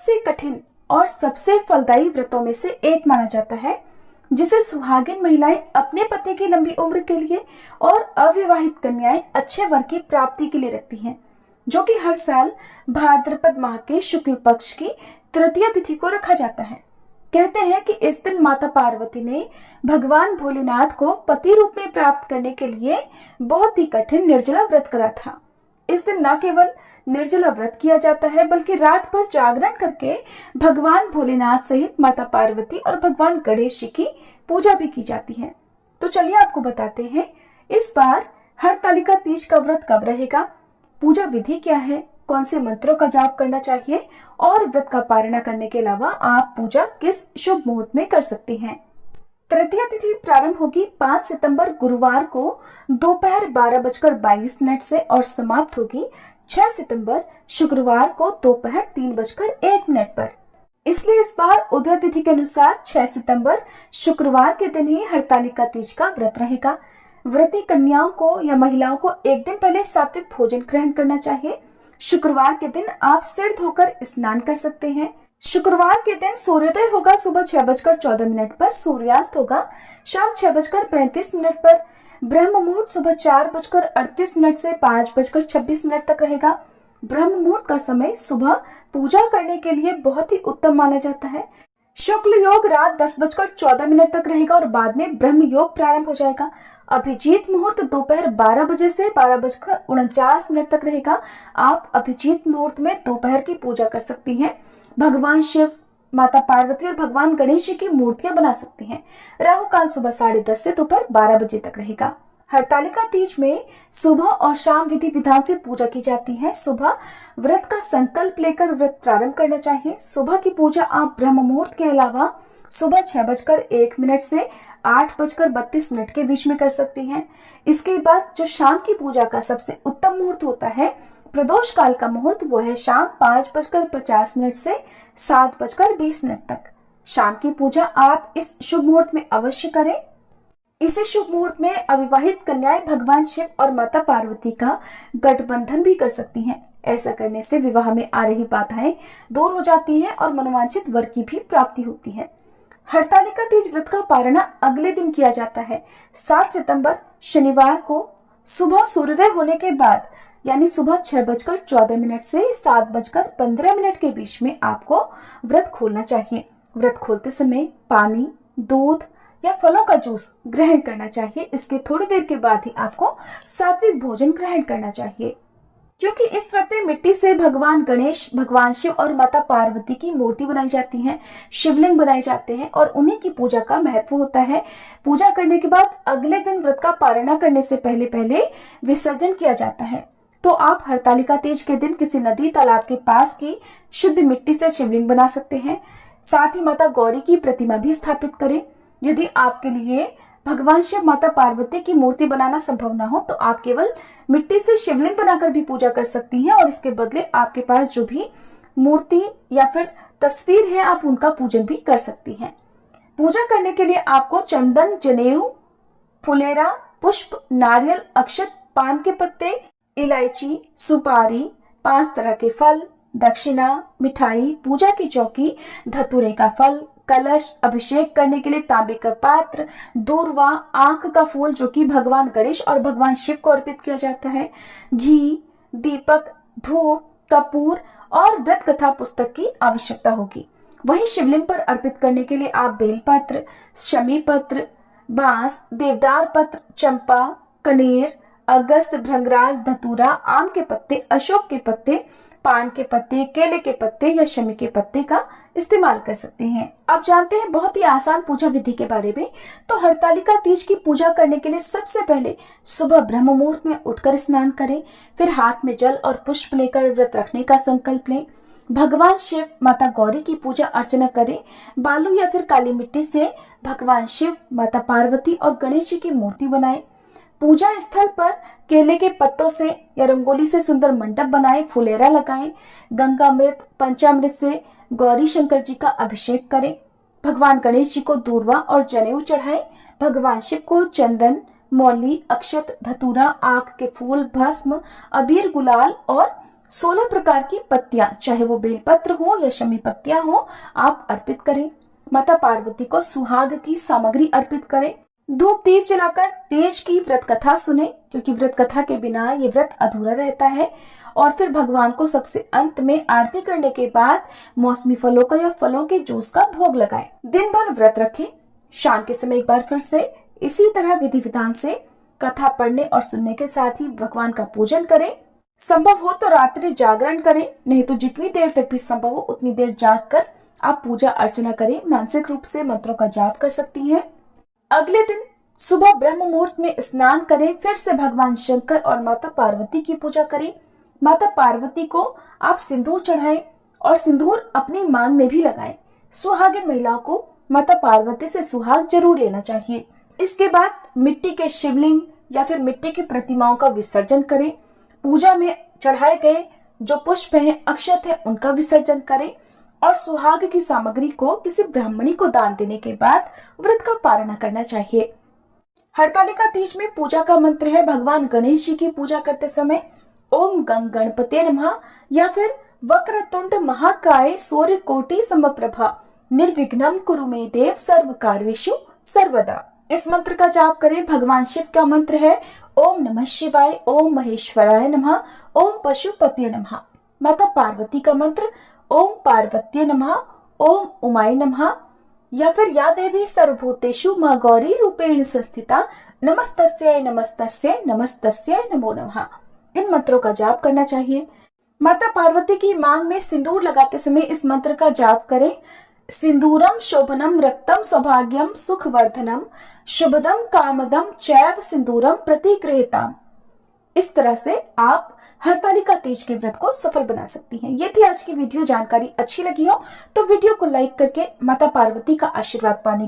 सबसे कठिन और सबसे फलदायी व्रतों में से एक माना जाता है, जिसे सुहागिन महिलाएं अपने पति की लंबी उम्र के लिए और अविवाहित कन्याएं अच्छे वर की प्राप्ति के लिए रखती हैं, जो कि हर साल भाद्रपद माह के शुक्ल पक्ष की तृतीय तिथि को रखा जाता है। कहते हैं कि इस दिन माता पार्वती ने भगवान भोलेनाथ को पति रूप में प्राप्त करने के लिए बहुत ही कठिन निर्जला व्रत करा था। इस दिन न केवल निर्जला व्रत किया जाता है, बल्कि रात भर जागरण करके भगवान भोलेनाथ सहित माता पार्वती और भगवान गणेश जी की पूजा भी की जाती है। तो चलिए आपको बताते हैं इस बार हरतालिका तीज का व्रत कब रहेगा, पूजा विधि क्या है, कौन से मंत्रों का जाप करना चाहिए और व्रत का पारण करने के अलावा आप पूजा किस शुभ मुहूर्त में कर सकती हैं। तृतीय तिथि प्रारंभ होगी 5 सितंबर गुरुवार को दोपहर 12:22 से और समाप्त होगी 6 सितंबर शुक्रवार को दोपहर 3:01 पर। इसलिए इस बार उदय तिथि के अनुसार 6 सितंबर शुक्रवार के दिन ही हरतालिका तीज का व्रत रहेगा। व्रती कन्याओं को या महिलाओं को एक दिन पहले सात्विक भोजन ग्रहण करना चाहिए। शुक्रवार के दिन आप सिर धोकर स्नान कर सकते हैं। शुक्रवार के दिन सूर्योदय होगा सुबह 6:14 पर, सूर्यास्त होगा शाम 6:35 पर। ब्रह्म मुहूर्त सुबह 4:38 से 5:26 तक रहेगा। ब्रह्म मुहूर्त का समय सुबह पूजा करने के लिए बहुत ही उत्तम माना जाता है। शुक्ल योग रात 10:14 तक रहेगा और बाद में ब्रह्म योग प्रारंभ हो जाएगा। अभिजीत मुहूर्त दोपहर 12 बजे से 12:49 तक रहेगा। आप अभिजीत मुहूर्त में दोपहर की पूजा कर सकती हैं। भगवान शिव, माता पार्वती और भगवान गणेश जी की मूर्तियां बना सकती हैं। राहु काल सुबह 10:30 से दोपहर 12 बजे तक रहेगा। हरतालिका तीज में सुबह और शाम विधि विधान से पूजा की जाती है। सुबह व्रत का संकल्प लेकर व्रत प्रारंभ करना चाहिए। सुबह की पूजा आप ब्रह्म मुहूर्त के अलावा सुबह 6:01 से 8:32 के बीच में कर सकती हैं। इसके बाद जो शाम की पूजा का सबसे उत्तम मुहूर्त होता है, प्रदोष काल का मुहूर्त, वो है शाम 5:50 से 7:20 तक। शाम की पूजा आप इस शुभ मुहूर्त में अवश्य करें। इसी शुभ मुहूर्त में अविवाहित कन्याएं भगवान शिव और माता पार्वती का गठबंधन भी कर सकती हैं। ऐसा करने से विवाह में आ रही बाधाएं दूर हो जाती हैं और मनोवांछित वर की भी प्राप्ति होती है। हरतालिका तीज व्रत का पारण अगले दिन किया जाता है। 7 सितंबर शनिवार को सुबह सूर्योदय होने के बाद, यानी सुबह 6:14 से 7:15 के बीच में आपको व्रत खोलना चाहिए। व्रत खोलते समय पानी, दूध या फलों का जूस ग्रहण करना चाहिए। इसके थोड़ी देर के बाद ही आपको सात्विक भोजन ग्रहण करना चाहिए, क्योंकि इस व्रत में मिट्टी से भगवान गणेश, भगवान शिव और माता पार्वती की मूर्ति बनाई जाती है, शिवलिंग बनाए जाते हैं और उन्हीं की पूजा का महत्व होता है। पूजा करने के बाद अगले दिन व्रत का पारण करने से पहले विसर्जन किया जाता है। तो आप हरतालिका तीज के दिन किसी नदी, तालाब के पास की शुद्ध मिट्टी से शिवलिंग बना सकते हैं। साथ ही माता गौरी की प्रतिमा भी स्थापित करें। यदि आपके लिए भगवान शिव, माता पार्वती की मूर्ति बनाना संभव ना हो, तो आप केवल मिट्टी से शिवलिंग बनाकर भी पूजा कर सकती हैं और इसके बदले आपके पास जो भी मूर्ति या फिर तस्वीर है, आप उनका पूजन भी कर सकती हैं। पूजा करने के लिए आपको चंदन, जनेऊ, फुलेरा, पुष्प, नारियल, अक्षत, पान के पत्ते, इलायची, सुपारी, 5 तरह के फल, दक्षिणा, मिठाई, पूजा की चौकी, धतूरे का फल, कलश, अभिषेक करने के लिए तांबे का पात्र, दूर्वा, आंख का फूल जो कि भगवान गणेश और भगवान शिव को अर्पित किया जाता है, घी, दीपक, धूप, कपूर और व्रत कथा पुस्तक की आवश्यकता होगी। वहीं शिवलिंग पर अर्पित करने के लिए आप बेलपत्र, शमी पत्र, बांस, देवदार पत्र, चंपा, कनेर, अगस्त, भृंगराज, धतूरा, आम के पत्ते, अशोक के पत्ते, पान के पत्ते, केले के पत्ते या शमी के पत्ते का इस्तेमाल कर सकते हैं। अब जानते हैं बहुत ही आसान पूजा विधि के बारे में। तो हरतालिका तीज की पूजा करने के लिए सबसे पहले सुबह ब्रह्म मुहूर्त में उठकर स्नान करें। फिर हाथ में जल और पुष्प लेकर व्रत रखने का संकल्प लें। भगवान शिव, माता गौरी की पूजा अर्चना करें। बालू या फिर काली मिट्टी से भगवान शिव, माता पार्वती और गणेश जी की मूर्ति बनाएं। पूजा स्थल पर केले के पत्तों से या रंगोली से सुंदर मंडप बनाएं, फुलेरा लगाएं। गंगामृत, पंचामृत से गौरी शंकर जी का अभिषेक करें। भगवान गणेश जी को दूर्वा और जनेऊ चढ़ाएं। भगवान शिव को चंदन, मौली, अक्षत, धतूरा, आंख के फूल, भस्म, अबीर, गुलाल और 16 प्रकार की पत्तियां, चाहे वो बेलपत्र हो या शमी पत्तियां हो, आप अर्पित करें। माता पार्वती को सुहाग की सामग्री अर्पित करें। धूप दीप जलाकर तेज की व्रत कथा सुने, क्योंकि व्रत कथा के बिना ये व्रत अधूरा रहता है। और फिर भगवान को सबसे अंत में आरती करने के बाद मौसमी फलों का या फलों के जूस का भोग लगाएं। दिन भर व्रत रखें। शाम के समय एक बार फिर से इसी तरह विधि विधान से कथा पढ़ने और सुनने के साथ ही भगवान का पूजन करें। संभव हो तो रात्रि जागरण करें, नहीं तो जितनी देर तक भी संभव हो उतनी देर जाग कर आप पूजा अर्चना करें। मानसिक रूप से मंत्रों का जाप कर सकती हैं। अगले दिन सुबह ब्रह्म मुहूर्त में स्नान करें। फिर से भगवान शंकर और माता पार्वती की पूजा करें। माता पार्वती को आप सिंदूर चढ़ाएं और सिंदूर अपनी मांग में भी लगाएं। सुहागिन महिलाओं को माता पार्वती से सुहाग जरूर लेना चाहिए। इसके बाद मिट्टी के शिवलिंग या फिर मिट्टी की प्रतिमाओं का विसर्जन करें। पूजा में चढ़ाए गए जो पुष्प हैं, अक्षत है, उनका विसर्जन करें और सुहाग की सामग्री को किसी ब्राह्मणी को दान देने के बाद व्रत का पारण करना चाहिए। हरतालिका तीज में पूजा का मंत्र है भगवान गणेश जी की पूजा करते समय ओम गं गणपते नमः या फिर वक्रतुंड महाकाय सूर्यकोटि समप्रभा निर्विघ्नं कुरु मे देव सर्व कार्येषु सर्वदा। इस मंत्र का जाप करें। भगवान शिव का मंत्र है ओम नमः शिवाय, ओम महेश्वराय नमः, ओम पशुपतये नमः। माता पार्वती का मंत्र ओम पार्वत्ये नमः, ओम उमाय नमः या फिर या देवी सर्वभूतेषु मां गौरी रूपेण संस्थिता नमस्तस्यै नमस्तस्यै नमस्तस्यै नमो नमः। इन मंत्रों का जाप करना चाहिए। माता पार्वती की मांग में सिंदूर लगाते समय इस मंत्र का जाप करें। सिंदूरम शोभनम रक्तम सौभाग्यम सुखवर्धनम शुभदम कामदम चैव सिंदूरम प्रतिगृहीताम। इस तरह से आप हरतालिका तीज के व्रत को सफल बना सकती हैं। ये थी आज की वीडियो। जानकारी अच्छी लगी हो तो वीडियो को लाइक करके माता पार्वती का आशीर्वाद पाने के